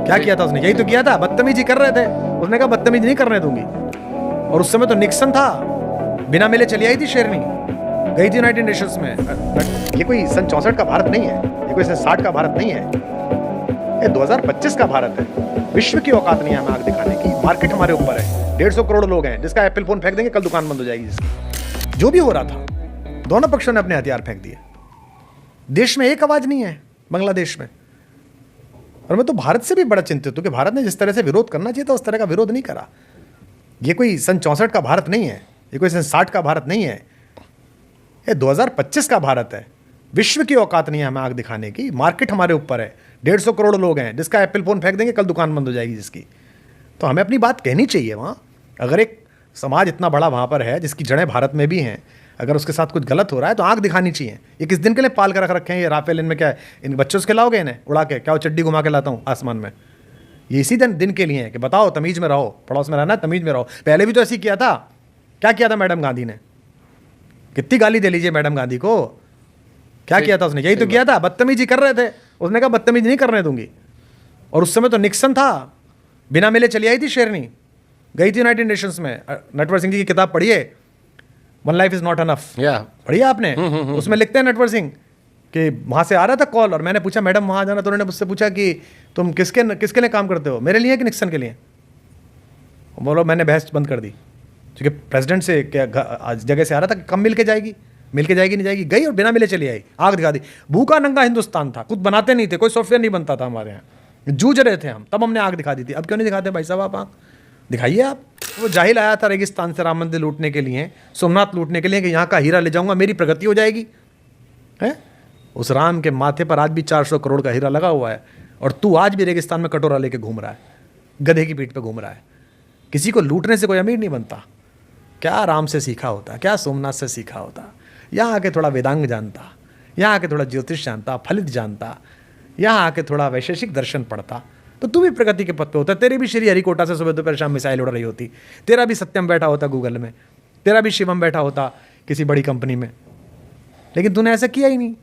क्या किया था उसने? यही तो किया था, बदतमीजी कर रहे थे। उसने कहा बदतमीजी नहीं करने दूंगी। और उस समय तो निक्सन था, बिना मिले चली आई थी शेरनी, गई थी यूनाइटेड नेशंस में। ये कोई सन 64 का भारत नहीं है, ये कोई सन 60 का भारत नहीं है, ये 2025 का भारत है। विश्व की औकात नहीं है हमें आग दिखाने की। मार्केट हमारे ऊपर है, 150 करोड़ लोग हैं, जिसका एप्पल फोन फेंक देंगे कल दुकान बंद हो जाएगी जिसकी। जो भी हो रहा था, दोनों पक्षों ने अपने हथियार फेंक दिए। देश में एक आवाज नहीं है बांग्लादेश में। और मैं तो भारत से भी बड़ा चिंतित हूं कि भारत ने जिस तरह से विरोध करना चाहिए था उस तरह का विरोध नहीं करा। ये कोई सन 64 का भारत नहीं है, ये कोई सन 60 का भारत नहीं है, ये 2025 का भारत है। विश्व की औकात नहीं है हमें आग दिखाने की। मार्केट हमारे ऊपर है, 150 करोड़ लोग हैं, जिसका एप्पल फोन फेंक देंगे कल दुकान बंद हो जाएगी जिसकी। तो हमें अपनी बात कहनी चाहिए वहाँ। अगर एक समाज इतना बड़ा वहाँ पर है जिसकी जड़ें भारत में भी हैं, अगर उसके साथ कुछ गलत हो रहा है तो आग दिखानी चाहिए। ये किस दिन के लिए पाल कर रख रखे हैं ये राफेल? इनमें क्या है? इन बच्चों से खिलाओगे इन्हें उड़ा के? क्या वो चड्डी घुमा के लाता हूँ आसमान में? ये इसी दिन के लिए है कि बताओ तमीज में रहो, पड़ोस में रहना, तमीज में रहो। पहले भी तो ऐसे ही किया था। क्या किया था मैडम गांधी ने? कितनी गाली दे लीजिए मैडम गांधी को। क्या किया था उसने? यही तो किया था, बदतमीजी कर रहे थे। उसने कहा बदतमीजी नहीं करने दूंगी। और उस समय तो निक्सन था, बिना मिले चली आई थी शेरनी, गई थी यूनाइटेड नेशंस में। नटवर सिंह जी की किताब पढ़िए, one life is not enough, पढ़िए आपने। उसमें लिखते हैं नटवर सिंह कि वहाँ से आ रहा था कॉल और मैंने पूछा मैडम वहाँ जाना, तो उन्होंने मुझसे पूछा कि तुम किसके लिए काम करते हो, मेरे लिए कि निक्सन के लिए? बोलो मैंने बहस बंद कर दी, क्योंकि प्रेसिडेंट से क्या जगह से आ रहा था कि कम मिल के जाएगी नहीं जाएगी। गई और बिना मिले चली आई, आग दिखा दी। भूखा नंगा हिंदुस्तान था, कुछ बनाते नहीं थे, कोई सॉफ्टवेयर नहीं बनता था हमारे यहाँ, जूझ रहे थे हम, तब हमने आग दिखा दी थी। अब क्यों नहीं दिखाते भाई साहब आप आग? दिखाइए आप। वो जाहिल आया था रेगिस्तान से राम मंदिर लूटने के लिए, सोमनाथ लूटने के लिए, कि यहाँ का हीरा ले जाऊंगा मेरी प्रगति हो जाएगी। है उस राम के माथे पर आज भी 400 करोड़ का हीरा लगा हुआ है, और तू आज भी रेगिस्तान में कटोरा लेके घूम रहा है, गधे की पीठ पे घूम रहा है। किसी को लूटने से कोई अमीर नहीं बनता। क्या राम से सीखा होता, क्या सोमनाथ से सीखा होता? यहाँ आके थोड़ा वेदांग जानता, यहाँ आके थोड़ा ज्योतिष जानता, फलित जानता, यहाँ आके थोड़ा वैशेषिक दर्शन पढ़ता, तो तू भी प्रगति के पथ पे होता। तेरी भी श्री हरिकोटा से सुबह दोपहर शाम मिसाइल उड़ रही होती, तेरा भी सत्यम बैठा होता गूगल में, तेरा भी शिवम बैठा होता किसी बड़ी कंपनी में, लेकिन तूने ऐसा किया ही नहीं।